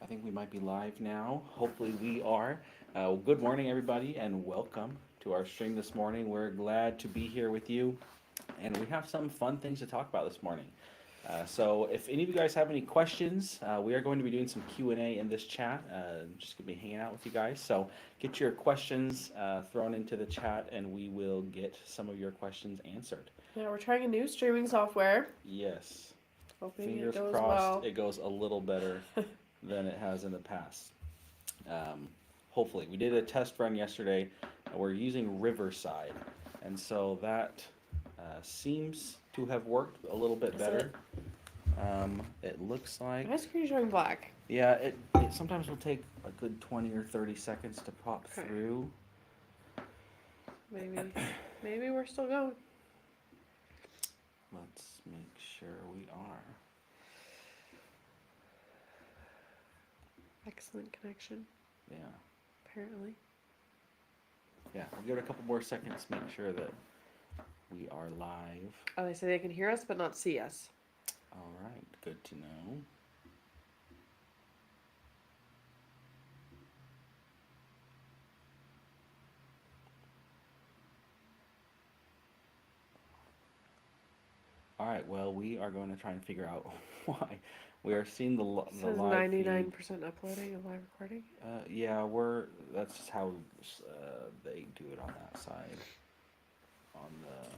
think we might be live now. Hopefully, we are. Good morning, everybody, and welcome to our stream this morning. We're glad to be here with you, and we have some fun things to talk about this morning. So, if any of you guys have any questions, we are going to be doing some Q&A in this chat. Just gonna be hanging out with you guys. So, get your questions thrown into the chat, and we will get some of your questions answered. Yeah, we're trying a new streaming software. Yes. Hoping Fingers it goes crossed, well. it goes a little better than it has in the past. Um, Hopefully, we did a test run yesterday. We're using Riverside, and so that seems to have worked a little bit Is better. it? It looks like, My screen's showing black. yeah, it sometimes will take a good 20 or 30 seconds to pop Okay. through. Maybe we're still going. Let's make sure we are. Excellent connection, Yeah, apparently. yeah. We'll give it a couple more seconds to make sure that we are live. Oh, they say they can hear us but not see us. All right, good to know. All right, well, we are going to try and figure out why we are seeing It the says live feed. 99% uploading of live recording. Yeah, that's just how they do it on that side. On the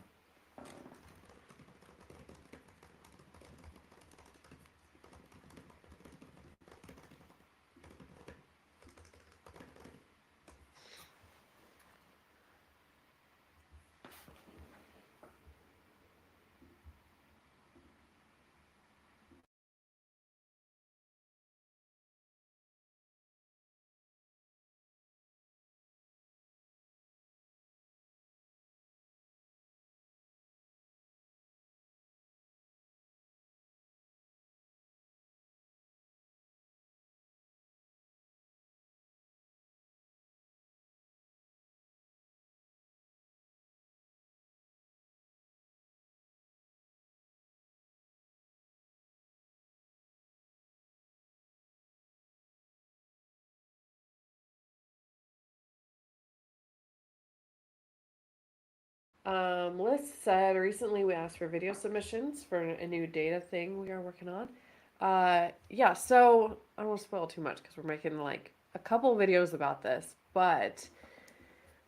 Liz said recently we asked for video submissions for a new data thing we are working on. Yeah, so I don't want to spoil too much because we're making like a couple videos about this, but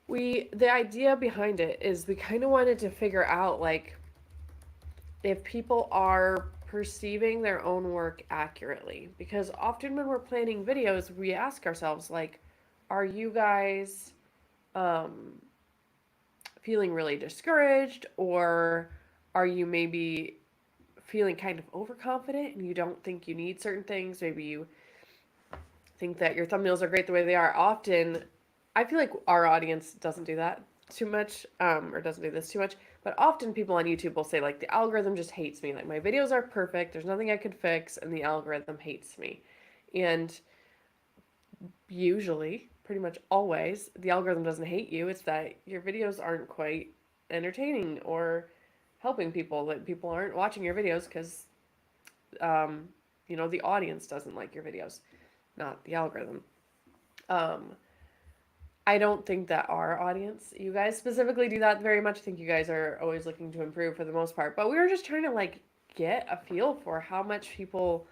the idea behind it is we kind of wanted to figure out like if people are perceiving their own work accurately, because often when we're planning videos we ask ourselves like, are you guys um feeling really discouraged, or are you maybe feeling kind of overconfident and you don't think you need certain things? Maybe you think that your thumbnails are great the way they are. Often, I feel like our audience doesn't do that too much, or doesn't do this too much. But often people on YouTube will say like the algorithm just hates me. Like my videos are perfect. There's nothing I could fix, and the algorithm hates me. And usually, pretty much always, the algorithm doesn't hate you. It's that your videos aren't quite entertaining or helping people. That people aren't watching your videos because, um, the audience doesn't like your videos, not the algorithm. Um, I don't think that our audience, you guys specifically, do that very much. I think you guys are always looking to improve for the most part. But we were just trying to like get a feel for how much people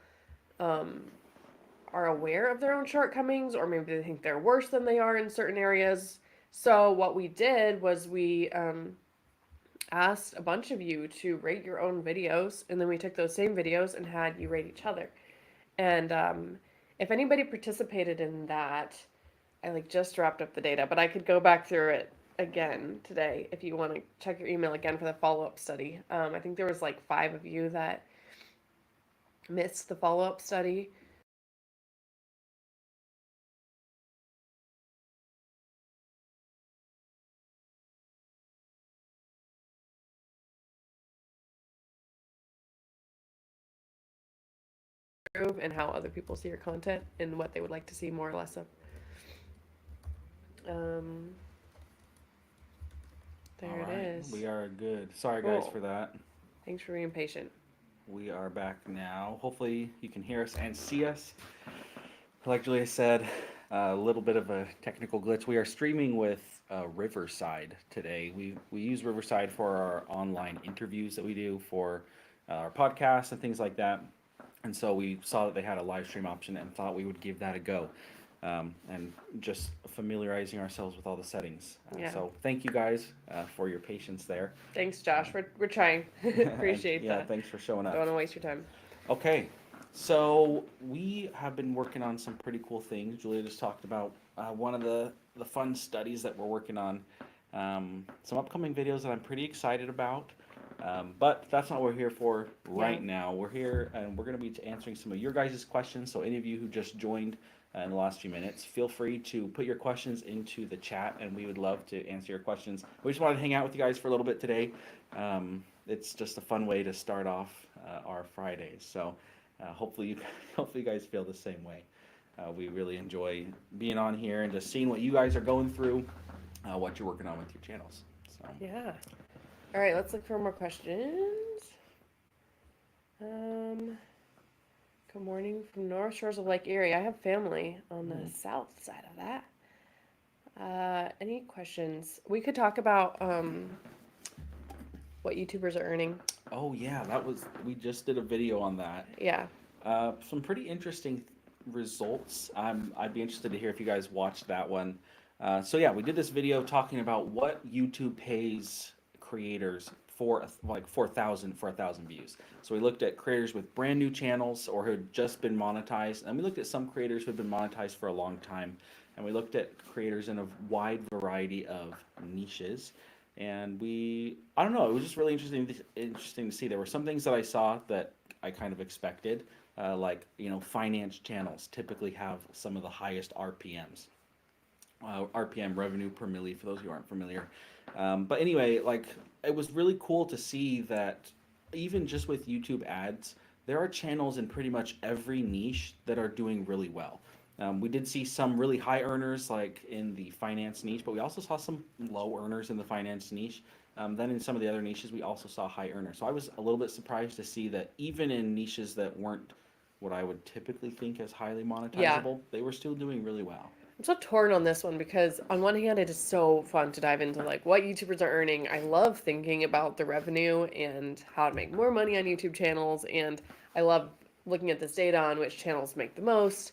um, are aware of their own shortcomings, or maybe they think they're worse than they are in certain areas. So what we did was we asked a bunch of you to rate your own videos, and then we took those same videos and had you rate each other. And if anybody participated in that, I like just wrapped up the data, but I could go back through it again today if you want to check your email again for the follow-up study. I think there was like 5 of you that missed the follow-up study. And how other people see your content and what they would like to see more or less of. Um, there all it right, is. we are good. Sorry, guys, Cool. for that. Thanks for being patient. We are back now. Hopefully, you can hear us and see us. Like Julia said, a little bit of a technical glitch. We are streaming with Riverside today. We use Riverside for our online interviews that we do for our podcasts and things like that. And so we saw that they had a live stream option and thought we would give that a go. And just familiarizing ourselves with all the settings. Yeah. So thank you guys for your patience there. Thanks, Josh. We're trying. Appreciate Yeah, that. thanks for showing up. Don't want to waste your time. Okay, so we have been working on some pretty cool things. Julia just talked about one of the fun studies that we're working on. Some upcoming videos that I'm pretty excited about. But that's not what we're here for right now. We're here and we're going to be answering some of your guys' questions. So any of you who just joined in the last few minutes, feel free to put your questions into the chat and we would love to answer your questions. We just wanted to hang out with you guys for a little bit today. It's just a fun way to start off our Fridays. So hopefully you guys feel the same way. We really enjoy being on here and just seeing what you guys are going through, what you're working on with your channels. So Yeah. All right, let's look for more questions. Good morning from North Shores of Lake Erie. I have family on the south side of that. Any questions? We could talk about what YouTubers are earning. oh yeah, we just did a video on that. Yeah. Some pretty interesting results. I'd be interested to hear if you guys watched that one. So yeah, we did this video talking about what YouTube pays creators for like 4,000 views. So we looked at creators with brand new channels or who had just been monetized, and we looked at some creators who had been monetized for a long time, and we looked at creators in a wide variety of niches. And I don't know, it was just really interesting to see. There were some things that I saw that I kind of expected, like finance channels typically have some of the highest RPMs. RPM, revenue per milli, for those who aren't familiar. But anyway, like it was really cool to see that even just with YouTube ads, there are channels in pretty much every niche that are doing really well. We did see some really high earners like in the finance niche, but we also saw some low earners in the finance niche. Then in some of the other niches, we also saw high earners. So I was a little bit surprised to see that even in niches that weren't what I would typically think as highly monetizable, they were still doing really well. I'm so torn on this one because on one hand, it is so fun to dive into like what YouTubers are earning. I love thinking about the revenue and how to make more money on YouTube channels, and I love looking at this data on which channels make the most.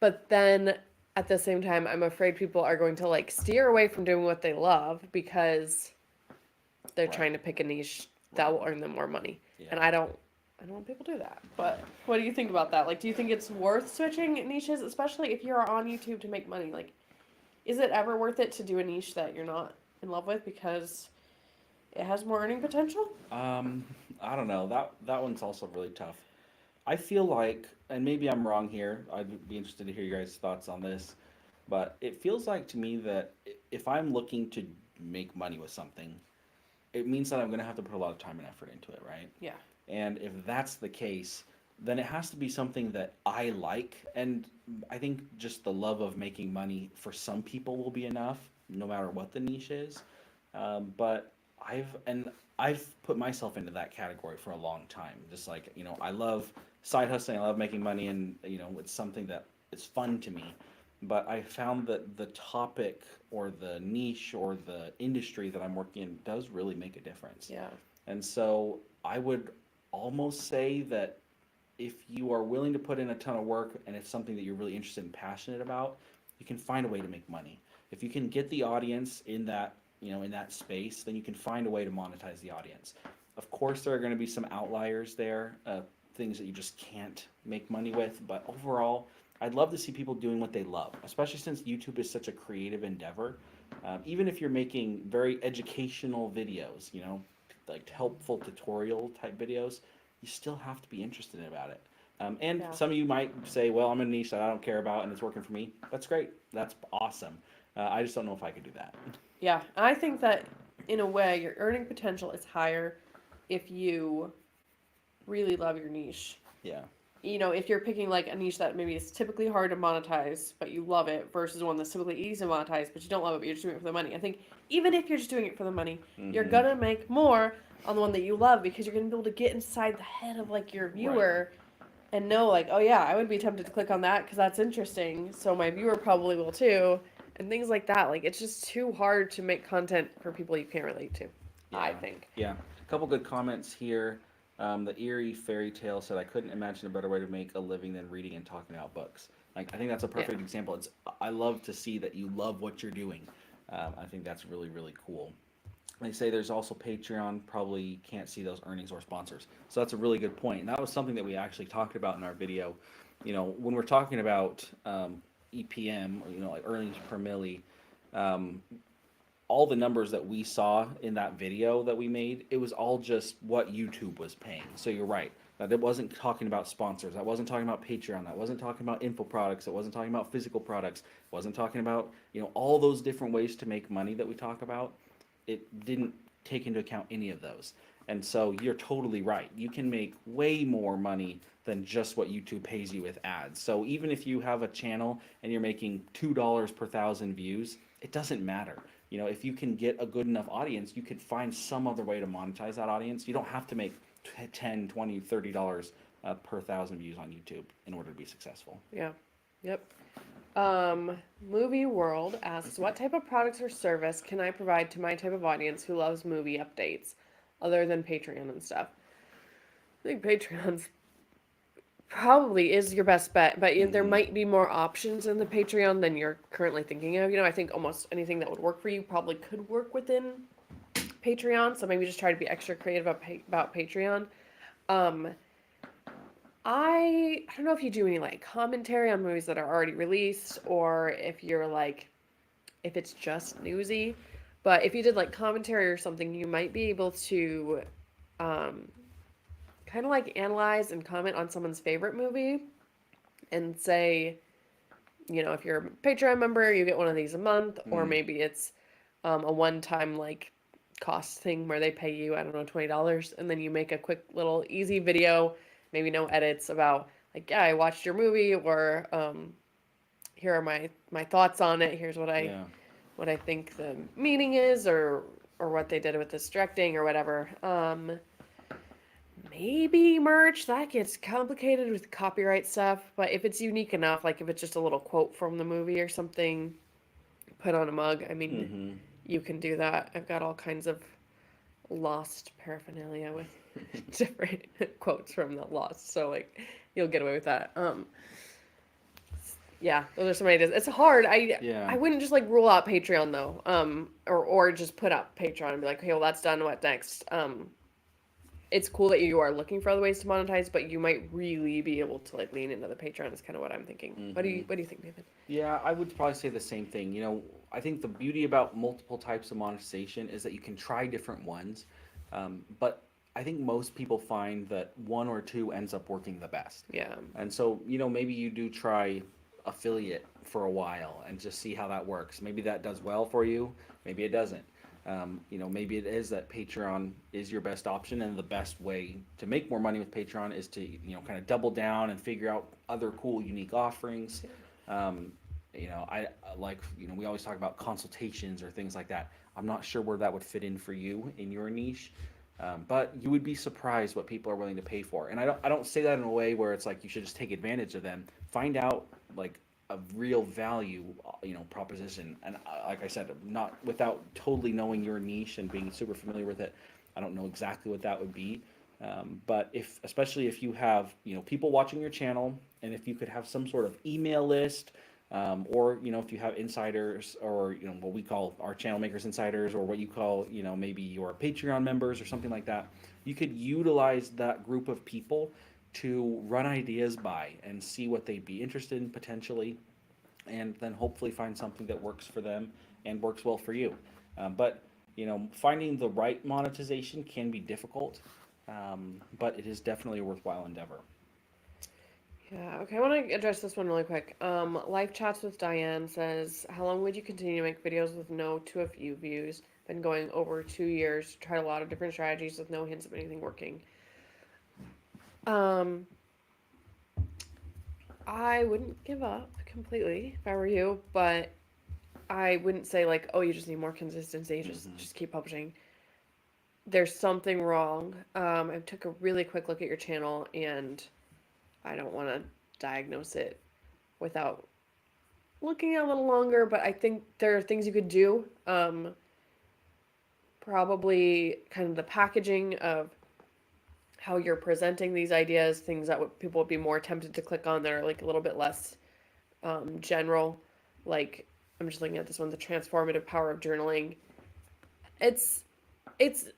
But then at the same time, I'm afraid people are going to like steer away from doing what they love because they're Right. trying to pick a niche that will earn them more money. Yeah. And I don't want people to do that. But what do you think about that? Like, do you think it's worth switching niches, especially if you're on YouTube to make money? Like, is it ever worth it to do a niche that you're not in love with because it has more earning potential? I don't know. That one's also really tough. I feel like, and maybe I'm wrong here. I'd be interested to hear your guys' thoughts on this, but it feels like to me that if I'm looking to make money with something, it means that I'm going to have to put a lot of time and effort into it, right? Yeah. And if that's the case, then it has to be something that I like. And I think just the love of making money for some people will be enough, no matter what the niche is. But I've put myself into that category for a long time. Just like, I love side hustling, I love making money, and it's something that is fun to me. But I found that the topic or the niche or the industry that I'm working in does really make a difference. Yeah. And so I would almost say that if you are willing to put in a ton of work and it's something that you're really interested and passionate about, you can find a way to make money. If you can get the audience in that, in that space, then you can find a way to monetize the audience. Of course, there are going to be some outliers there, things that you just can't make money with, but overall, I'd love to see people doing what they love, especially since YouTube is such a creative endeavor. Even if you're making very educational videos, like helpful tutorial type videos, you still have to be interested about it. And Yeah. some of you might say, well, I'm in a niche that I don't care about and it's working for me. That's great. That's awesome. I just don't know if I could do that. Yeah. I think that in a way, your earning potential is higher if you really love your niche. Yeah. If you're picking like a niche that maybe is typically hard to monetize, but you love it, versus one that's typically easy to monetize, but you don't love it, but you're just doing it for the money. I think even if you're just doing it for the money, you're gonna make more on the one that you love because you're gonna be able to get inside the head of like your viewer and know like, oh yeah, I would be tempted to click on that because that's interesting. So my viewer probably will too, and things like that. Like it's just too hard to make content for people you can't relate to. I Yeah, think. yeah. A couple good comments here. The eerie fairy tale said, "I couldn't imagine a better way to make a living than reading and talking about books." Like, I think that's a Yeah. perfect example. I love to see that you love what you're doing. I think that's really really cool. They say there's also Patreon. Probably can't see those earnings or sponsors. So that's a really good point, and that was something that we actually talked about in our video. When we're talking about EPM, or like earnings per milli, um, all the numbers that we saw in that video that we made, it was all just what YouTube was paying. So you're right. That wasn't talking about sponsors. That wasn't talking about Patreon. That wasn't talking about info products. It wasn't talking about physical products. It wasn't talking about, all those different ways to make money that we talk about. It didn't take into account any of those. And so you're totally right. You can make way more money than just what YouTube pays you with ads. So even if you have a channel and you're making $2 per thousand views, it doesn't matter. If you can get a good enough audience, you could find some other way to monetize that audience. You don't have to make 10, 20, $30 per thousand views on YouTube in order to be successful. Yeah. Yep. Movie World asks, what type of products or service can I provide to my type of audience who loves movie updates, other than Patreon and stuff? I think Patreon's probably is your best bet, but there Hmm. might be more options in the Patreon than you're currently thinking of. I think almost anything that would work for you probably could work within Patreon. So maybe just try to be extra creative about Patreon. Um, I don't know if you do any like commentary on movies that are already released, or if you're like if it's just newsy. But if you did like commentary or something, you might be able to um, kind of like analyze and comment on someone's favorite movie and say, if you're a Patreon member, you get one of these a month, or Mm. maybe it's a one time like cost thing where they pay you, I don't know, $20, and then you make a quick little easy video, maybe no edits about like, yeah, I watched your movie, or here are my thoughts on it. Here's Yeah. what I think the meaning is, or what they did with this directing or whatever. Maybe merch that gets complicated with copyright stuff, but if it's unique enough, like if it's just a little quote from the movie or something put on a mug, I mean, Hmm. you can do that. I've got all kinds of Lost paraphernalia with different quotes from the Lost, so like you'll get away with that. Yeah, those are some ideas. It's hard. Yeah. I wouldn't just like rule out Patreon though. Or just put up Patreon and be like, okay, well that's done. What next? It's cool that you are looking for other ways to monetize, but you might really be able to like lean into the Patreon. Is kind of what I'm thinking. Hmm. What do you think, Nathan? Yeah, I would probably say the same thing. I think the beauty about multiple types of monetization is that you can try different ones, but I think most people find that one or two ends up working the best. Yeah, And so, maybe you do try affiliate for a while and just see how that works. Maybe that does well for you, maybe it doesn't. Maybe it is that Patreon is your best option, and the best way to make more money with Patreon is to, kind of double down and figure out other cool, unique offerings. Um, we always talk about consultations or things like that. I'm not sure where that would fit in for you in your niche. But you would be surprised what people are willing to pay for. And I don't say that in a way where it's like you should just take advantage of them. Find out like a real value, proposition. And like I said, not without totally knowing your niche and being super familiar with it. I don't know exactly what that would be. But especially if you have, people watching your channel, and if you could have some sort of email list, or if you have insiders, or what we call our channel makers insiders, or what you call maybe your Patreon members or something like that, you could utilize that group of people to run ideas by and see what they'd be interested in potentially, and then hopefully find something that works for them and works well for you. But finding the right monetization can be difficult, but it is definitely a worthwhile endeavor. yeah. Okay, I want to address this one really quick. Life chats with Diane says, how long would you continue to make videos with no to a few views? Been going over 2 years. Tried a lot of different strategies with no hints of anything working. Um, I wouldn't give up completely if I were you, but I wouldn't say like, oh, you just need more consistency. Hmm. Just keep publishing. There's something wrong. I took a really quick look at your channel, and I don't want to diagnose it without looking a little longer, but I think there are things you could do. Probably kind of the packaging of how you're presenting these ideas, things that people would be more tempted to click on that are like a little bit less general. Like I'm just looking at this one, the transformative power of journaling. It's it's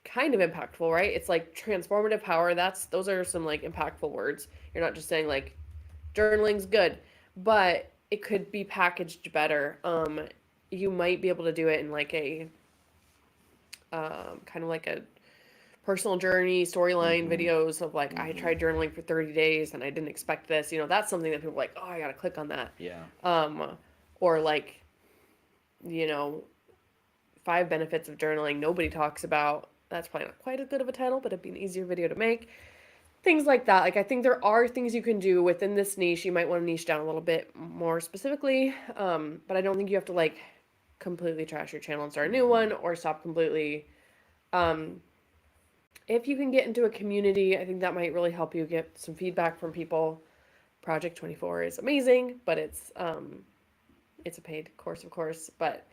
kind of impactful, right? It's like transformative power. Those are some like impactful words. You're not just saying like journaling's good, but it could be packaged better. You might be able to do it in like a kind of like a personal journey storyline Mm-hmm. videos of like I Mm-hmm. tried journaling for 30 days and I didn't expect this. That's something that people are like, oh, I gotta click on that. Yeah. Or like, you know, 5 benefits of journaling nobody talks about. That's probably not quite as good of a title, but it'd be an easier video to make. Things like that. Like I think there are things you can do within this niche. You might want to niche down a little bit more specifically, but I don't think you have to like completely trash your channel and start a new Mm-hmm. one or stop completely. Um, if you can get into a community, I think that might really help you get some feedback from people. Project 24 is amazing, but it's a paid course, of course. But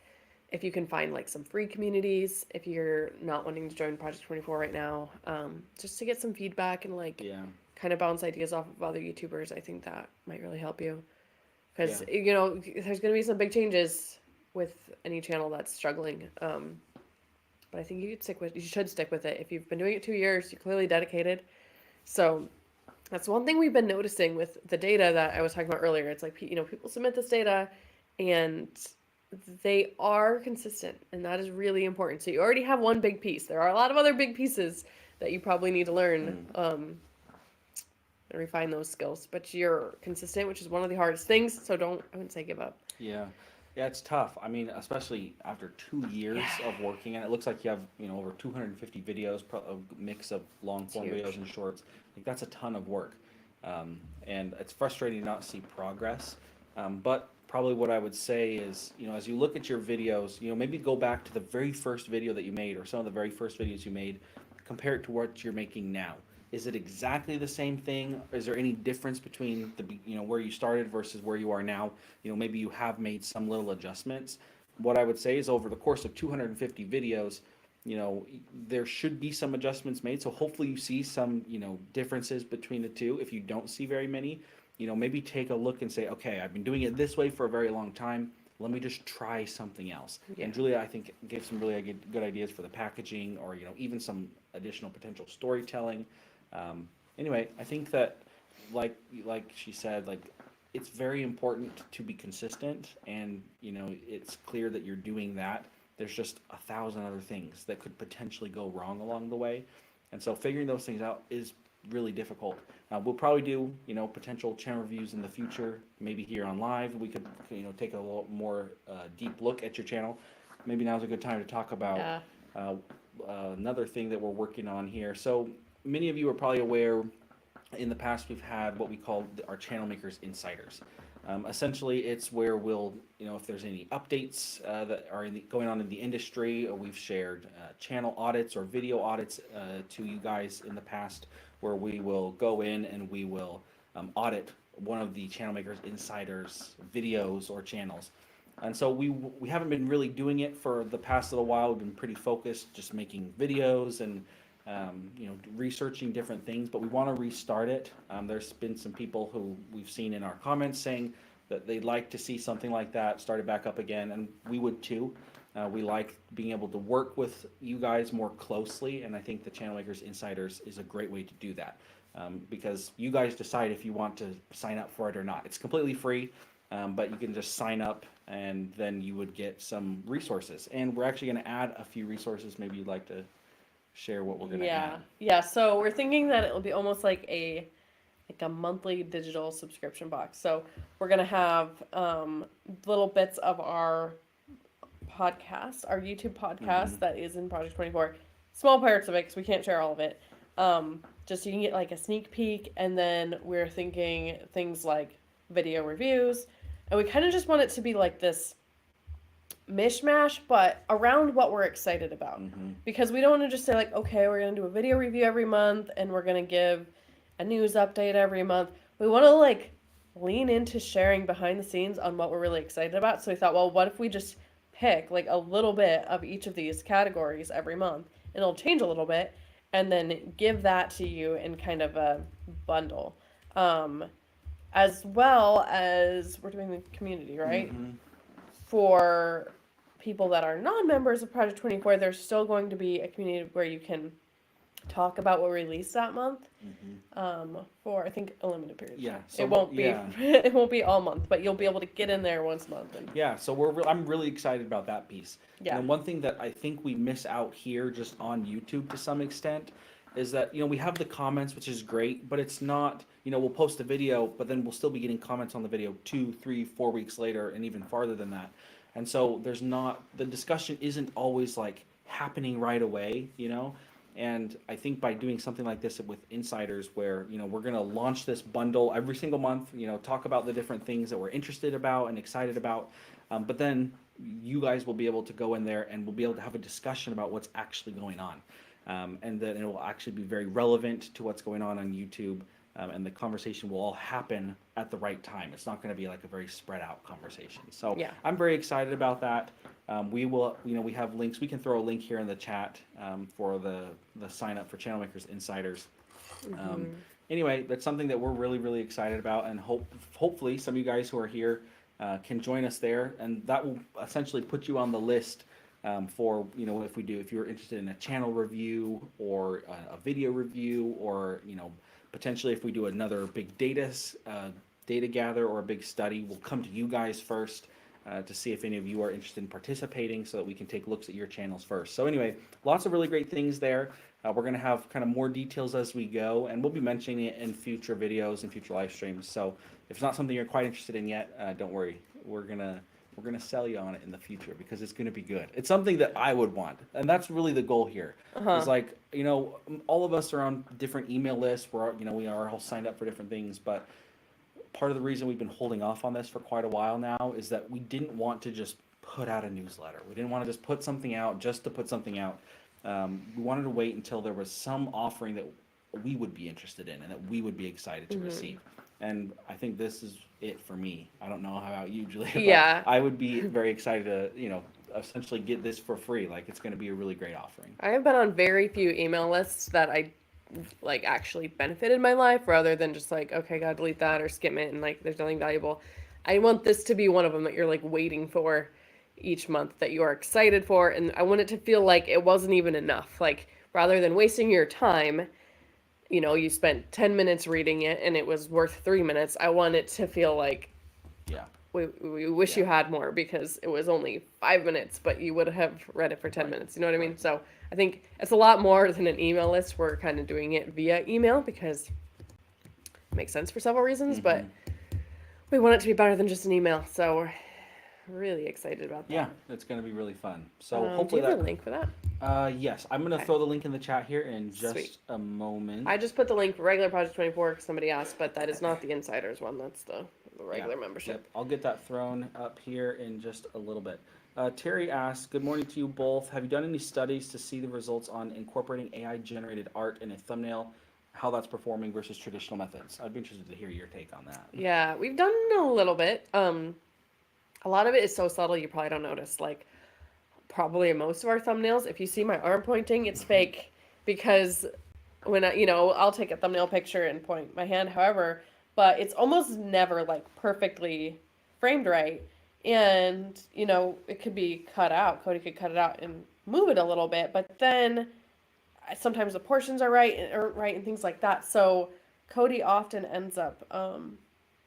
if you can find like some free communities, if you're not wanting to join Project 24 right now, just to get some feedback and like Yeah. kind of bounce ideas off of other YouTubers, I think that might really help you. Yeah. Because, there's going to be some big changes with any channel that's struggling. But I think you should stick with it. If you've been doing it 2 years, you're clearly dedicated. So that's one thing we've been noticing with the data that I was talking about earlier. It's like, people submit this data and they are consistent, and that is really important. So you already have one big piece. There are a lot of other big pieces that you probably need to learn Mm. and refine those skills. But you're consistent, which is one of the hardest things. So I wouldn't say give up. Yeah. Yeah, it's tough. I mean, especially after 2 years Yeah, of working, and it looks like you have, over 250 videos, a mix of long it's form videos huge. and shorts. Like that's a ton of work, and it's frustrating to not see progress. But probably what I would say is, as you look at your videos, maybe go back to the very first video that you made, or some of the very first videos you made, compare it to what you're making now. Is it exactly the same thing? Is there any difference between where you started versus where you are now? Maybe you have made some little adjustments. What I would say is over the course of 250 videos, there should be some adjustments made. So hopefully you see some, differences between the two. If you don't see very many, maybe take a look and say, okay, I've been doing it this way for a very long time. Let me just try something else. Yeah. And Julia, I think, gave some really good ideas for the packaging, or even some additional potential storytelling. Anyway, I think that, like she said, like it's very important to be consistent, and it's clear that you're doing that. There's just 1,000 other things that could potentially go wrong along the way, and so figuring those things out is really difficult. We'll probably do potential channel reviews in the future, maybe here on live. We could take a little more deep look at your channel. Maybe now's a good time to talk about Yeah. uh, another thing that we're working on here. So many of you are probably aware, in the past we've had what we call our channel makers insiders. Essentially, it's where we'll, if there's any updates that are going on in the industry, we've shared channel audits or video audits to you guys in the past, where we will go in and we will audit one of the channel makers insiders videos or channels. And so we haven't been really doing it for the past little while. We've been pretty focused, just making videos and researching different things. But we want to restart it. There's been some people who we've seen in our comments saying that they'd like to see something like that started back up again, and we would too. We like being able to work with you guys more closely, and I think the Channel Makers Insiders is a great way to do that, because you guys decide if you want to sign up for it or not. It's completely free, but you can just sign up, and then you would get some resources. And we're actually going to add a few resources. Maybe you'd like to share what we're going to Yeah. add. Yeah. So we're thinking that it'll be almost like a monthly digital subscription box. So we're gonna have little bits of our podcast, our YouTube Mm-hmm. podcast that is in Project 24. Small parts of it because we can't share all of it. Just so you can get like a sneak peek, and then we're thinking things like video reviews, and we kind of just want it to be like this mishmash, but around what we're excited about. Mm-hmm. Because we don't want to just say like, okay, we're gonna do a video review every month, and we're gonna give a news update every month. We want to like lean into sharing behind the scenes on what we're really excited about. So we thought, well, what if we just pick like a little bit of each of these categories every month, and it'll change a little bit, and then give that to you in kind of a bundle. Um, as well as we're doing the community, right? Mm-hmm. For people that are non-members of Project 24, there's still going to be a community where you can talk about what we released that month, for I think a limited period. Yeah, It won't be yeah. it won't be all month, but you'll be able to get in there once a month. And Yeah, so I'm really excited about that piece. yeah, And one thing that I think we miss out here just on YouTube to some extent is that, we have the comments, which is great, but it's not, we'll post a video, but then we'll still be getting comments on the video 2, 3, 4 weeks later and even farther than that. And so the discussion isn't always like happening right away. And I think by doing something like this with insiders, where we're gonna launch this bundle every single month, talk about the different things that we're interested about and excited about, but then you guys will be able to go in there and we'll be able to have a discussion about what's actually going on, and then it will actually be very relevant to what's going on YouTube, and the conversation will all happen at the right time. It's not going to be like a very spread out conversation. So Yeah. I'm very excited about that. We will, we have links. We can throw a link here in the chat, for the sign up for Channel Makers Insiders. Anyway, that's something that we're really, really excited about, and hopefully some of you guys who are here can join us there, and that will essentially put you on the list, for if you're interested in a channel review or a video review, or potentially if we do another big data gather or a big study, we'll come to you guys first, to see if any of you are interested in participating, so that we can take looks at your channels first. So anyway, lots of really great things there. We're going to have kind of more details as we go, and we'll be mentioning it in future videos and future live streams. So if it's not something you're quite interested in yet, don't worry. We're gonna sell you on it in the future, because it's gonna be good. It's something that I would want, and that's really the goal here. It's like, all of us are on different email lists. We are all signed up for different things, but part of the reason we've been holding off on this for quite a while now is that we didn't want to just put out a newsletter. We didn't want to just put something out just to put something out. We wanted to wait until there was some offering that we would be interested in and that we would be excited to receive. And I think this is it for me. I don't know how about you, Julia. But Yeah. I would be very excited to, essentially get this for free. Like, it's going to be a really great offering. I have been on very few email lists that I like actually benefited my life, rather than just like, okay, gotta delete that or skim it, and like there's nothing valuable. I want this to be one of them that you're like waiting for each month, that you are excited for, and I want it to feel like it wasn't even enough. Like, rather than wasting your time, you spent 10 minutes reading it and it was worth 3 minutes. I want it to feel like Yeah. we wish you had more, because it was only 5 minutes, but you would have read it for 10 minutes. You know what I mean? So I think it's a lot more than an email list. We're kind of doing it via email because it makes sense for several reasons, but we want it to be better than just an email. So we're really excited about that. Yeah, it's going to be really fun. So Do hopefully you have a link for that? yes, I'm going to Okay. throw the link in the chat here in just Sweet. a moment. I just put the link for regular Project 24 because somebody asked, but that is not the Insiders one. That's the regular membership. Yep, I'll get that thrown up here in just a little bit. Terry asks, good morning to you both. Have you done any studies to see the results on incorporating AI-generated art in a thumbnail, how that's performing versus traditional methods? I'd be interested to hear your take on that. Yeah, we've done a little bit. A lot of it is so subtle you probably don't notice. Like, probably in most of our thumbnails, if you see my arm pointing, it's fake, because when I'll take a thumbnail picture and point my hand, however, but it's almost never like perfectly framed right. And, it could be cut out. Cody could cut it out and move it a little bit, but then sometimes the portions are right and things like that. So Cody often ends up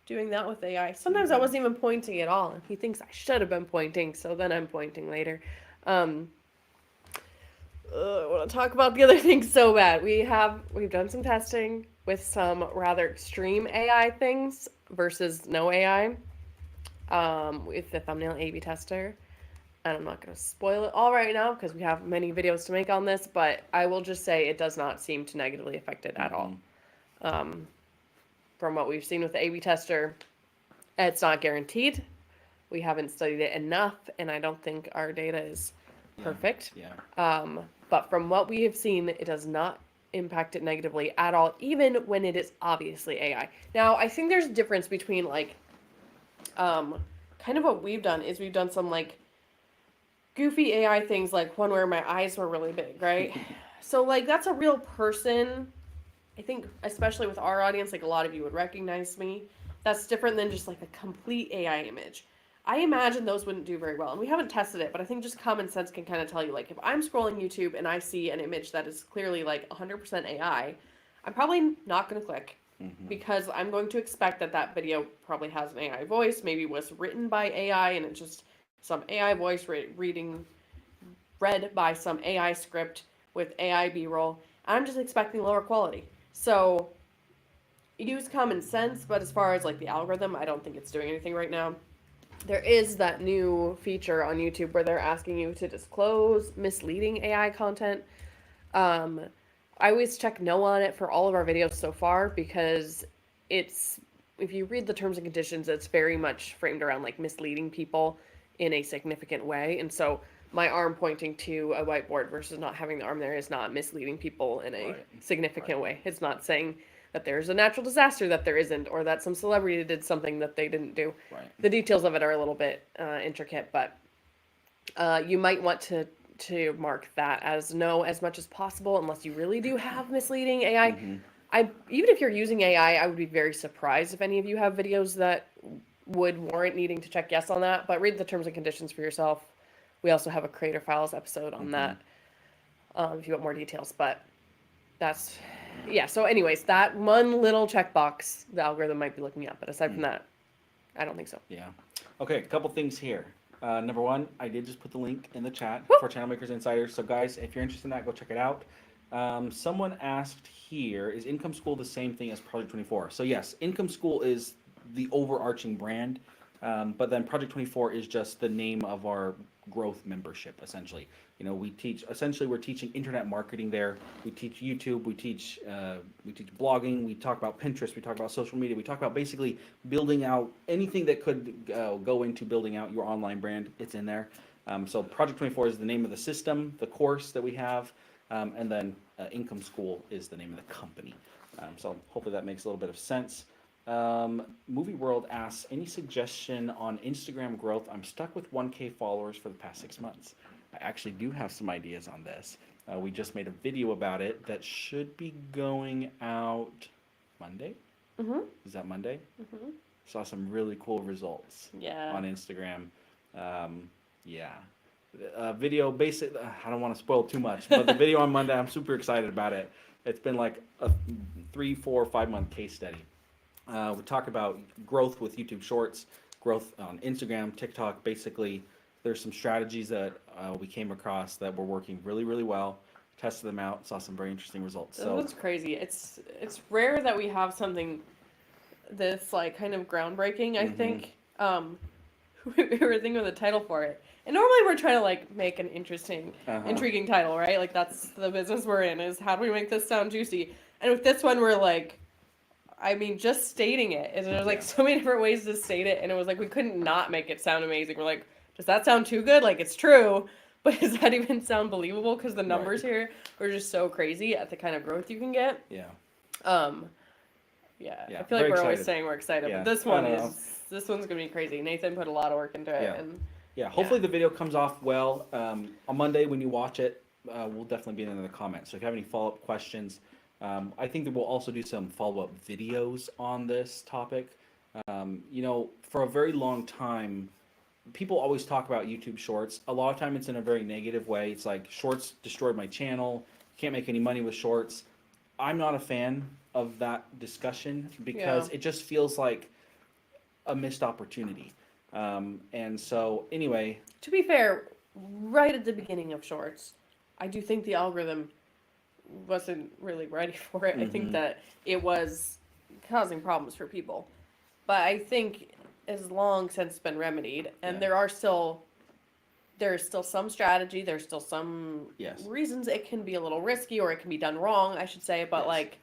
doing that with AI. Sometimes I wasn't even pointing at all, and he thinks I should have been pointing, so then I'm pointing later. I want to talk about the other things so bad. We've done some testing with some rather extreme AI things versus no AI, with the thumbnail A/B tester. And I'm not going to spoil it all right now because we have many videos to make on this, but I will just say it does not seem to negatively affect it at all. From what we've seen with the A/B tester, it's not guaranteed. We haven't studied it enough, and I don't think our data is perfect. Yeah. But from what we have seen, it does not impact it negatively at all, even when it is obviously AI. Now, I think there's a difference between like, kind of what we've done is we've done some like goofy AI things, like one where my eyes were really big, right? So like that's a real person. I think especially with our audience, like a lot of you would recognize me. That's different than just like a complete AI image. I imagine those wouldn't do very well. And we haven't tested it, but I think just common sense can kind of tell you, like, if I'm scrolling YouTube and I see an image that is clearly like 100% AI, I'm probably not going to click because I'm going to expect that that video probably has an AI voice, maybe was written by AI and it's just some AI voice read by some AI script with AI B-roll. I'm just expecting lower quality. So use common sense, but as far as like the algorithm, I don't think it's doing anything right now. There is that new feature on YouTube where they're asking you to disclose misleading AI content. I always check no on it for all of our videos so far because it's, if you read the terms and conditions, it's very much framed around like misleading people in a significant way. And so my arm pointing to a whiteboard versus not having the arm there is not misleading people in a significant way. It's not saying that there's a natural disaster that there isn't, or that some celebrity did something that they didn't do. The details of it are a little bit intricate, but you might want to mark that as no as much as possible, unless you really do have misleading AI. Even if you're using AI, I would be very surprised if any of you have videos that would warrant needing to check yes on that. But read the terms and conditions for yourself. We also have a Creator Files episode on that if you want more details. But that's, yeah. So anyways, that one little checkbox the algorithm might be looking at. But aside from that, I don't think so. Yeah. Okay, a couple things here. Number one, I did just put the link in the chat for Channel Makers Insiders. So guys, if you're interested in that, go check it out. Someone asked here, is Income School the same thing as Project 24? So yes, Income School is the overarching brand, but then Project 24 is just the name of our growth membership, essentially. You know, we teach, essentially we're teaching internet marketing there. We teach YouTube, we teach blogging, we talk about Pinterest, we talk about social media, we talk about basically building out anything that could go into building out your online brand. It's in there. So Project 24 is the name of the system, the course that we have, and then Income School is the name of the company. So hopefully that makes a little bit of sense. Movie World asks, any suggestion on Instagram growth? I'm stuck with 1K followers for the past 6 months. I actually do have some ideas on this. We just made a video about it that should be going out Monday. Is that Monday? Saw some really cool results on Instagram. Yeah. Video, basic. I don't want to spoil too much, but the video on Monday, I'm super excited about it. It's been like a 3, 4, 5 month case study. We talk about growth with YouTube Shorts, growth on Instagram, TikTok. Basically, there's some strategies that we came across that were working really, really well. Tested them out, saw some very interesting results. So that's crazy. It's rare that we have something this like kind of groundbreaking. I think we were thinking of the title for it, and normally we're trying to like make an interesting, intriguing title, right? Like that's the business we're in, is how do we make this sound juicy? And with this one, we're like, I mean, just stating it, and there's like so many different ways to state it, and it was like we couldn't not make it sound amazing. We're like, does that sound too good? Like it's true, but does that even sound believable? Because the numbers here are just so crazy at the kind of growth you can get. Yeah. I feel like we're always saying we're excited, but this one's gonna be crazy. Nathan put a lot of work into it, and hopefully the video comes off well. On Monday when you watch it, we'll definitely be in the comments. So if you have any follow-up questions, I think that we'll also do some follow-up videos on this topic. You know, for a very long time, people always talk about YouTube Shorts. A lot of time it's in a very negative way. It's like, Shorts destroyed my channel. Can't make any money with Shorts. I'm not a fan of that discussion because it just feels like a missed opportunity. And so anyway, to be fair, right at the beginning of Shorts, I do think the algorithm wasn't really ready for it. I think that it was causing problems for people, but I think has long since been remedied, and there's still some strategy, there's still some reasons it can be a little risky, or it can be done wrong, I should say, but like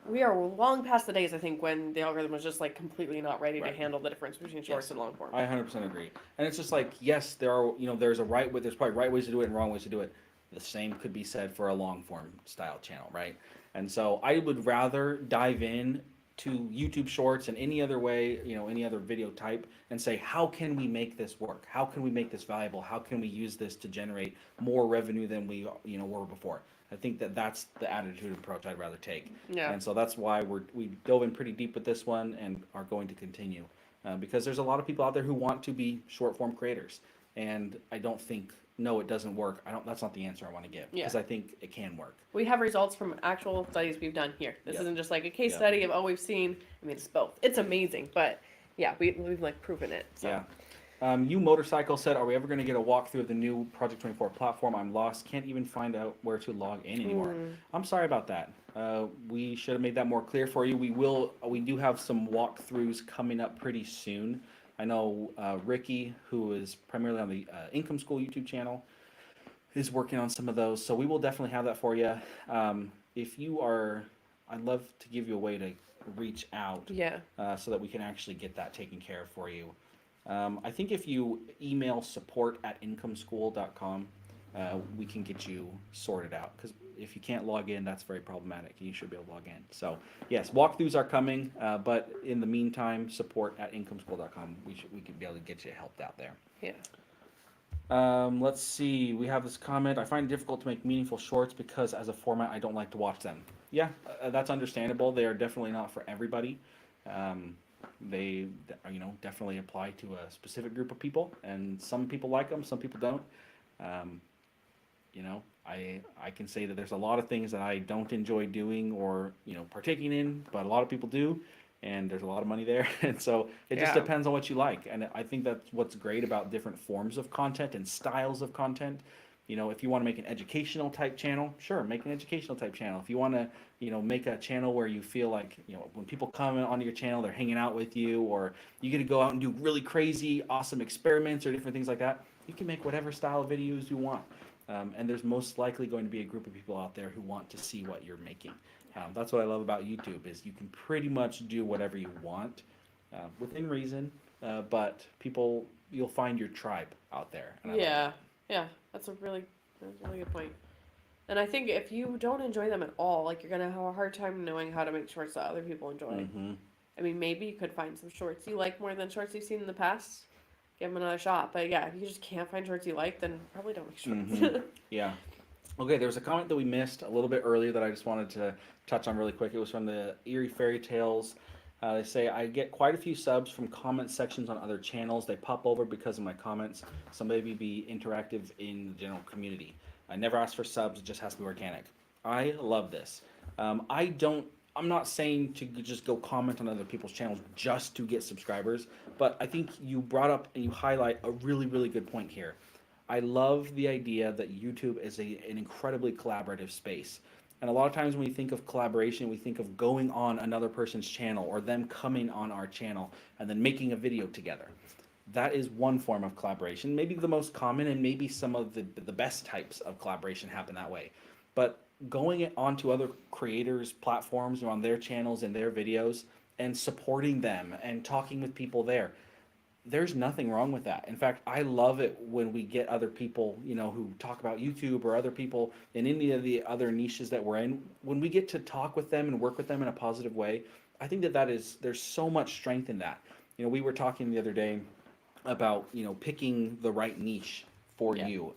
we are long past the days, I think, when the algorithm was just like completely not ready to handle the difference between shorts and long form. I 100% agree. And it's just like, yes, there are, there's there's probably right ways to do it and wrong ways to do it. The same could be said for a long form style channel, right? And so I would rather dive in to YouTube Shorts and any other way, any other video type, and say, how can we make this work? How can we make this valuable? How can we use this to generate more revenue than we, were before? I think that that's the attitude and approach I'd rather take. Yeah. And so that's why we dove in pretty deep with this one and are going to continue. Because there's a lot of people out there who want to be short form creators. And I don't think, no, it doesn't work. That's not the answer I want to give. Yeah. Because I think it can work. We have results from actual studies we've done here. This Yep. isn't just like a case Yep. study of, oh, we've seen. I mean, it's both. It's amazing, but yeah, we've like proven it. So. Yeah. You Motorcycle said, are we ever going to get a walkthrough of the new Project 24 platform? I'm lost. Can't even find out where to log in anymore. I'm sorry about that. We should have made that more clear for you. We do have some walkthroughs coming up pretty soon. I know Ricky, who is primarily on the Income School YouTube channel, is working on some of those. So we will definitely have that for you. If you are, I'd love to give you a way to reach out Yeah. so that we can actually get that taken care of for you. I think if you email support@incomeschool.com, we can get you sorted out. Because if you can't log in, that's very problematic. You should be able to log in. So yes, walkthroughs are coming, but in the meantime, support@incomeschool.com. We could be able to get you helped out there. Yeah. Let's see. We have this comment. I find it difficult to make meaningful shorts because as a format, I don't like to watch them. Yeah, that's understandable. They are definitely not for everybody. They definitely apply to a specific group of people, and some people like them, some people don't. I can say that there's a lot of things that I don't enjoy doing or partaking in, but a lot of people do, and there's a lot of money there, and so it just Yeah. depends on what you like. And I think that's what's great about different forms of content and styles of content. If you want to make an educational type channel, sure, make an educational type channel. If you want to, make a channel where you feel like, when people come onto your channel, they're hanging out with you, or you get to go out and do really crazy, awesome experiments or different things like that, you can make whatever style of videos you want. And there's most likely going to be a group of people out there who want to see what you're making. That's what I love about YouTube is you can pretty much do whatever you want within reason, but you'll find your tribe out there. And I love Yeah. that. Yeah. That's a really good point. And I think if you don't enjoy them at all, like you're gonna have a hard time knowing how to make shorts that other people enjoy. Mhm. I mean, maybe you could find some shorts you like more than shorts you've seen in the past. Give them another shot. But yeah, if you just can't find shorts you like, then probably don't make shorts. Mhm. Yeah. Okay, there was a comment that we missed a little bit earlier that I just wanted to touch on really quick. It was from the Eerie Fairy Tales. They say, I get quite a few subs from comment sections on other channels. They pop over because of my comments, so maybe be interactive in the general community. I never ask for subs, it just has to be organic. I love this. I'm not saying to just go comment on other people's channels just to get subscribers, but I think you brought up and you highlight a really, really good point here. I love the idea that YouTube is an incredibly collaborative space. And a lot of times when we think of collaboration, we think of going on another person's channel or them coming on our channel and then making a video together. That is one form of collaboration, maybe the most common, and maybe some of the best types of collaboration happen that way. But going onto other creators' platforms or on their channels and their videos and supporting them and talking with people there's nothing wrong with that. In fact, I love it when we get other people, who talk about YouTube or other people in any of the other niches that we're in. When we get to talk with them and work with them in a positive way, I think there's so much strength in that. We were talking the other day about, picking the right niche for Yeah. you.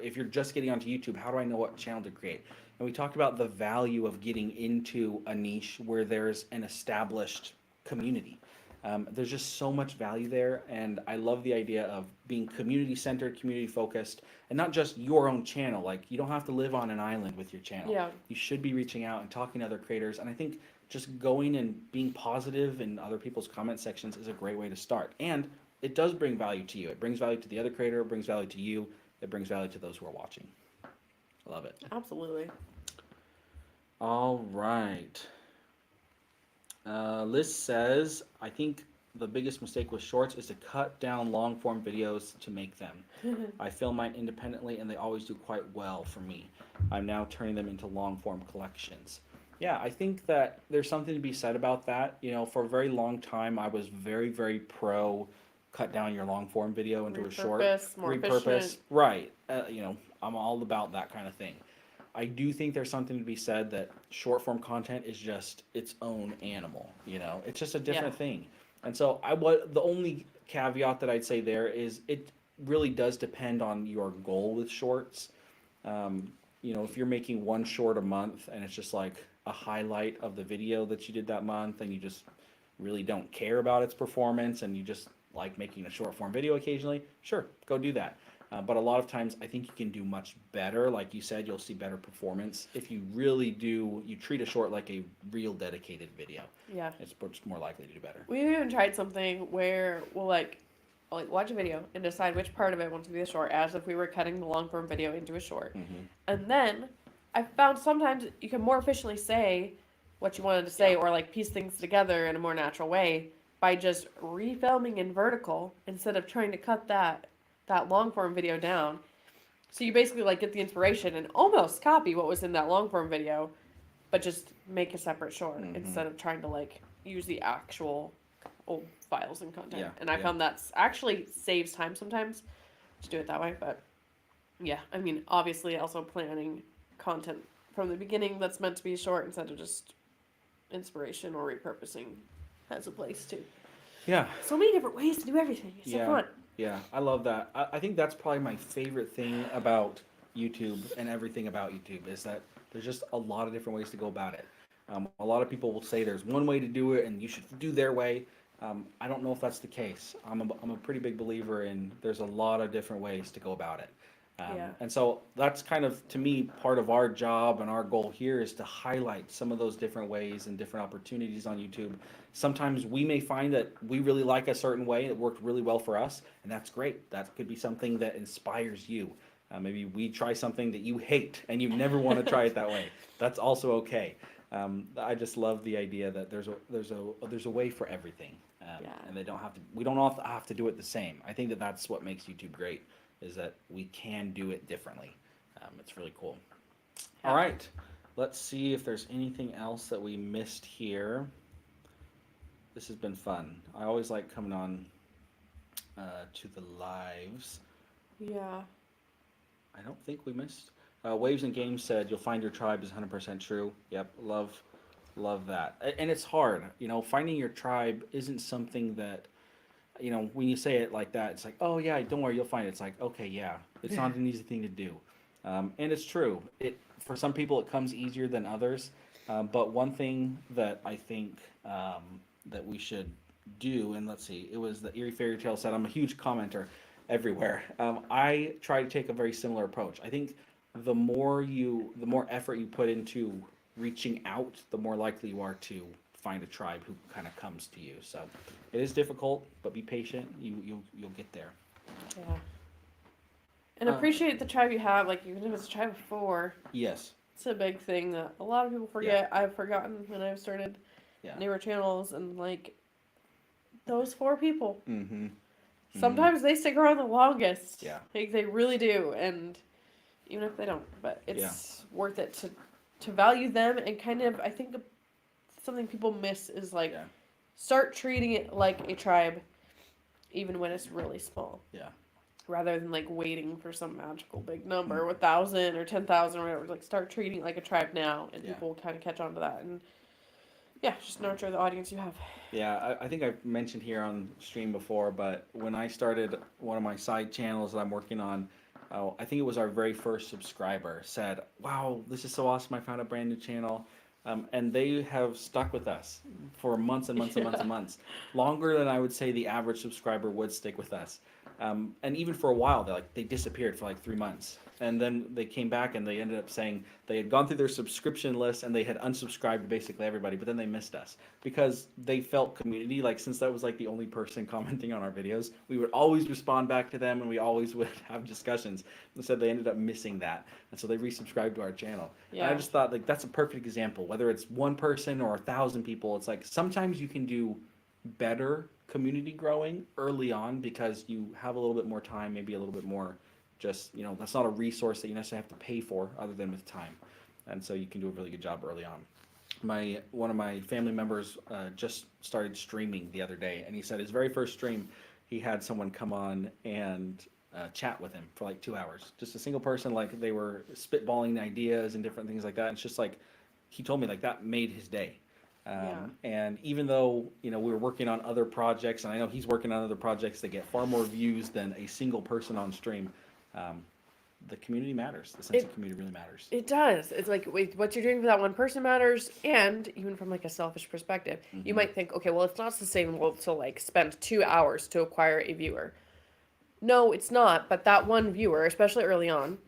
If you're just getting onto YouTube, how do I know what channel to create? And we talked about the value of getting into a niche where there's an established community. There's just so much value there, and I love the idea of being community-centered, community-focused, and not just your own channel. Like, you don't have to live on an island with your channel. Yeah. You should be reaching out and talking to other creators, and I think just going and being positive in other people's comment sections is a great way to start. And it does bring value to you. It brings value to the other creator, it brings value to you, it brings value to those who are watching. I love it. Absolutely. All right. Liz says, I think the biggest mistake with shorts is to cut down long form videos to make them. I film mine independently and they always do quite well for me. I'm now turning them into long form collections. Yeah, I think that there's something to be said about that. For a very long time, I was very, very pro cut down your long form video into a short. Repurpose, more efficient. Right. I'm all about that kind of thing. I do think there's something to be said that short form content is just its own animal. You know, it's just a different Yeah. thing. And so what the only caveat that I'd say there is it really does depend on your goal with shorts. Um, you know, if you're making one short a month and it's just like a highlight of the video that you did that month and you just really don't care about its performance and you just like making a short form video occasionally, sure, go do that. But a lot of times, I think you can do much better. Like you said, you'll see better performance if you really do. You treat a short like a real dedicated video. Yeah. It's much more likely to do better. We've even tried something where we'll like watch a video and decide which part of it wants to be the short, as if we were cutting the long form video into a short. Mm-hmm. And then I found sometimes you can more efficiently say what you wanted to say, Yeah. or like piece things together in a more natural way by just refilming in vertical instead of trying to cut that long form video down. So you basically like get the inspiration and almost copy what was in that long form video, but just make a separate short Mhm. instead of trying to like use the actual old files and content. Yeah, And I yeah. found that's actually saves time sometimes to do it that way. But yeah, I mean, obviously also planning content from the beginning that's meant to be short instead of just inspiration or repurposing has a place too. Yeah, So many different ways to do everything. It's so Yeah. fun. yeah, I love that. I think that's probably my favorite thing about YouTube and everything about YouTube is that there's just a lot of different ways to go about it. A lot of people will say there's one way to do it and you should do their way. I don't know if that's the case. I'm a pretty big believer in there's a lot of different ways to go about it. Yeah. And so that's kind of, to me, part of our job and our goal here is to highlight some of those different ways and different opportunities on YouTube. Sometimes we may find that we really like a certain way, it worked really well for us, and that's great. That could be something that inspires you. Maybe we try something that you hate and you never want to try it that way. That's also okay. I just love the idea that there's a way for everything, Yeah. and they don't have to. We don't all have to do it the same. I think that that's what makes YouTube great, is that we can do it differently. It's really cool. Yeah. All right, let's see if there's anything else that we missed here. This has been fun. I always like coming on to the lives. Yeah. I don't think we missed. Waves and Games said you'll find your tribe is 100% true. Yep, love that. And it's hard, you know. Finding your tribe isn't something that, you know, when you say it like that, it's like, oh yeah, don't worry, you'll find it. It's like, okay, yeah, it's not an easy thing to do, and it's true. It for some people it comes easier than others, but one thing that I think that we should do, and let's see, it was the Eerie Fairy Tale said, I'm a huge commenter everywhere. I try to take a very similar approach. I think the more effort you put into reaching out, the more likely you are to find a tribe who kind of comes to you. So it is difficult, but be patient. You'll get there. Yeah. And appreciate the tribe you have, like even if it's a tribe of 4. Yes. It's a big thing that a lot of people forget. I've forgotten when I've started Yeah. newer channels, and like those 4 people. Mm-hmm. Sometimes they stick around the longest. Yeah. Like they really do, and even if they don't, but it's worth it to value them and kind of, I think something people miss is like Yeah. start treating it like a tribe, even when it's really small. Yeah. Rather than like waiting for some magical big number, 1,000 or 10,000 or whatever. Like start treating it like a tribe now, and Yeah. people will kind of catch on to that. And yeah, just nurture the audience you have. Yeah, I think I've mentioned here on stream before, but when I started one of my side channels that I'm working on, I think it was our very first subscriber said, wow, this is so awesome, I found a brand new channel. And they have stuck with us for months and months and months and months. Longer than I would say the average subscriber would stick with us. And even for a while, they disappeared for like 3 months. And then they came back and they ended up saying they had gone through their subscription list and they had unsubscribed to basically everybody, but then they missed us because they felt community. Like, since that was like the only person commenting on our videos, we would always respond back to them and we always would have discussions. Instead, they ended up missing that. And so they resubscribed to our channel. Yeah. And I just thought, like, that's a perfect example. Whether it's one person or 1,000 people, it's like sometimes you can do better community growing early on because you have a little bit more time, maybe a little bit more, just, you know, that's not a resource that you necessarily have to pay for other than with time. And so you can do a really good job early on. One of my family members just started streaming the other day, and he said his very first stream, he had someone come on and chat with him for like 2 hours. Just a single person, like they were spitballing ideas and different things like that. And it's just like he told me like that made his day. And even though we were working on other projects, and I know he's working on other projects that get far more views than a single person on stream, the community matters. The sense of community really matters. It does. It's like what you're doing for that one person matters, and even from like a selfish perspective, you might think, okay, well, it's not sustainable to like spend 2 hours to acquire a viewer. No, it's not. But that one viewer, especially early on,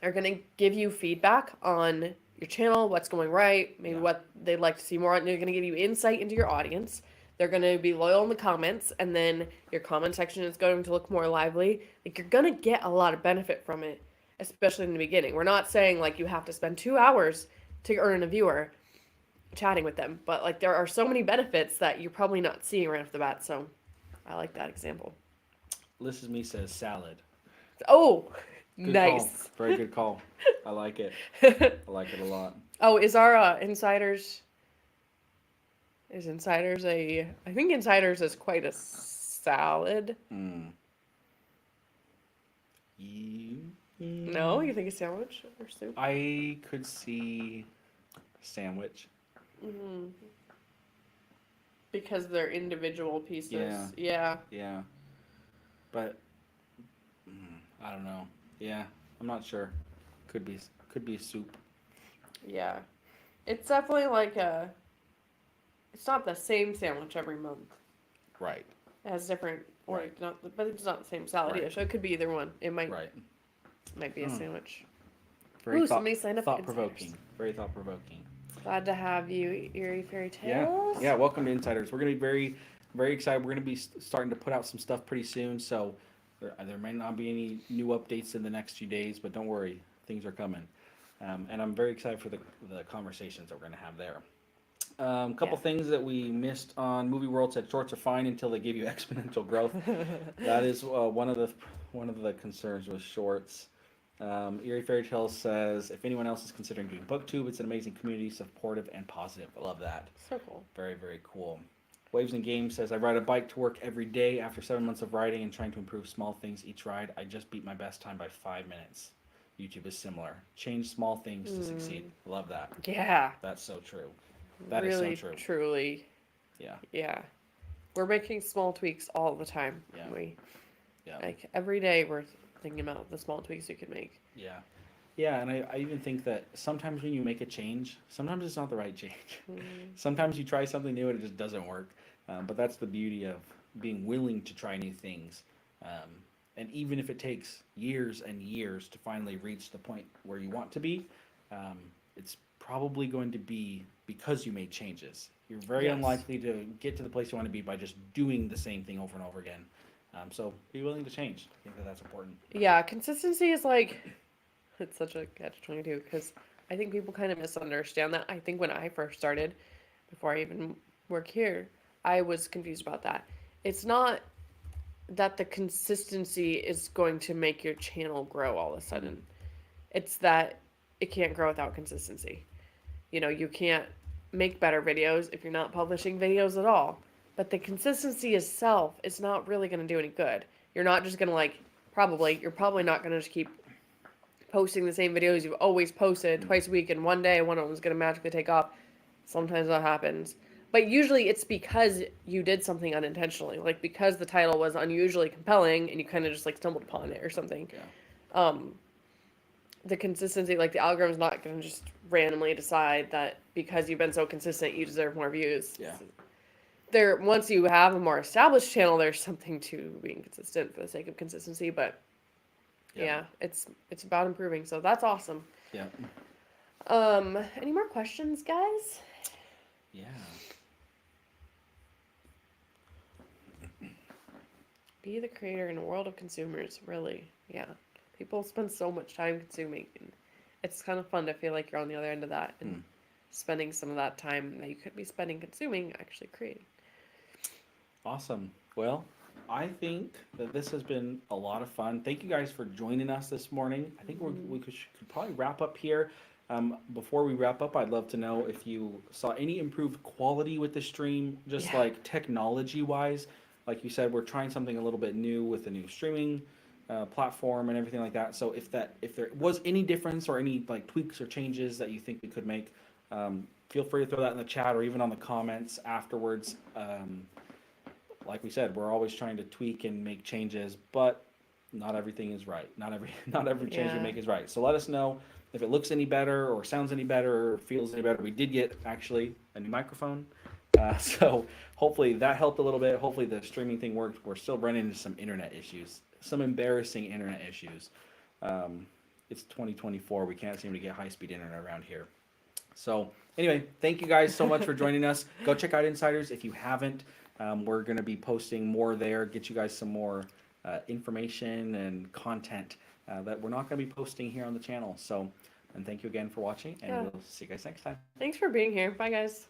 are going to give you feedback on your channel, what's going right, maybe what they'd like to see more on. They're going to give you insight into your audience. They're going to be loyal in the comments, and then your comment section is going to look more lively. Like, you're going to get a lot of benefit from it, especially in the beginning. We're not saying like you have to spend 2 hours to earn a viewer chatting with them, but like there are so many benefits that you're probably not seeing right off the bat. So I like that example. This is me says salad. Oh, Good nice. Call. Very good call. I like it. I like it a lot. Oh, is our Insiders? Is Insiders a? I think Insiders is quite a salad. No, you think a sandwich or soup? I could see sandwich. Because they're individual pieces. Yeah. But I don't know. Yeah, I'm not sure. Could be soup. Yeah. It's definitely like it's not the same sandwich every month. Right. It has different, or Right. not, but it's not the same salad Right. either. So it could be either one. It might be a sandwich. Ooh, somebody signed up for thought-provoking. Insiders. Very thought-provoking. Glad to have you, Eerie Fairy Tales. Yeah. Welcome to Insiders. We're gonna be very, very excited. We're gonna be starting to put out some stuff pretty soon. So there may not be any new updates in the next few days, but don't worry, things are coming. And I'm very excited for the conversations that we're gonna have there. Couple things that we missed on Movie World said shorts are fine until they give you exponential growth. That is one of the concerns with shorts. Eerie Fairy Tales says if anyone else is considering doing BookTube, it's an amazing community, supportive and positive. I love that. So cool. Very, very cool. Waves and Games says I ride a bike to work every day. After 7 months of riding and trying to improve small things each ride, I just beat my best time by 5 minutes. YouTube is similar. Change small things to succeed. Love that. Yeah. That's so true. That is really, so true. Truly. Yeah. Yeah. We're making small tweaks all the time. Yeah. Like every day we're thinking about the small tweaks you can make. Yeah, and I even think that sometimes when you make a change, sometimes it's not the right change. Sometimes you try something new and it just doesn't work. But that's the beauty of being willing to try new things. And even if it takes years and years to finally reach the point where you want to be, it's probably going to be because you made changes. You're very unlikely to get to the place you want to be by just doing the same thing over and over again. So be willing to change. I think that's important. Yeah, consistency is like, it's such a catch-22 because I think people kind of misunderstand that. I think when I first started, before I even work here, I was confused about that. It's not that the consistency is going to make your channel grow all of a sudden. It's that it can't grow without consistency. You can't make better videos if you're not publishing videos at all. But the consistency itself is not really going to do any good. You're not just going to you're probably not going to just keep posting the same videos you've always posted twice a week, and one day one of them is going to magically take off. Sometimes that happens. But usually it's because you did something unintentionally. Like because the title was unusually compelling and you kind of just stumbled upon it or something. Yeah. The consistency, the algorithm's not going to just randomly decide that because you've been so consistent, you deserve more views. Yeah. Once you have a more established channel, there's something to being consistent for the sake of consistency. But yeah, it's about improving. So that's awesome. Yeah. Any more questions, guys? Yeah. Be the creator in a world of consumers. Really, yeah. People spend so much time consuming, and it's kind of fun to feel like you're on the other end of that and spending some of that time that you could be spending consuming actually creating. Awesome. Well, I think that this has been a lot of fun. Thank you guys for joining us this morning. I think we could probably wrap up here. Before we wrap up, I'd love to know if you saw any improved quality with the stream, just technology-wise. Like you said, we're trying something a little bit new with the new streaming platform and everything like that. So if there was any difference or any like tweaks or changes that you think we could make, feel free to throw that in the chat or even on the comments afterwards. Like we said, we're always trying to tweak and make changes, but not everything is right. Not every change we Yeah. make is right. So let us know if it looks any better or sounds any better or feels any better. We did get actually a new microphone, so hopefully that helped a little bit. Hopefully the streaming thing worked. We're still running into some internet issues, some embarrassing internet issues. It's 2024. We can't seem to get high-speed internet around here. So anyway, thank you guys so much for joining us. Go check out Insiders if you haven't. We're going to be posting more there, get you guys some more information and content that we're not going to be posting here on the channel. So, and thank you again for watching, and Yeah. we'll see you guys next time. Thanks for being here. Bye, guys.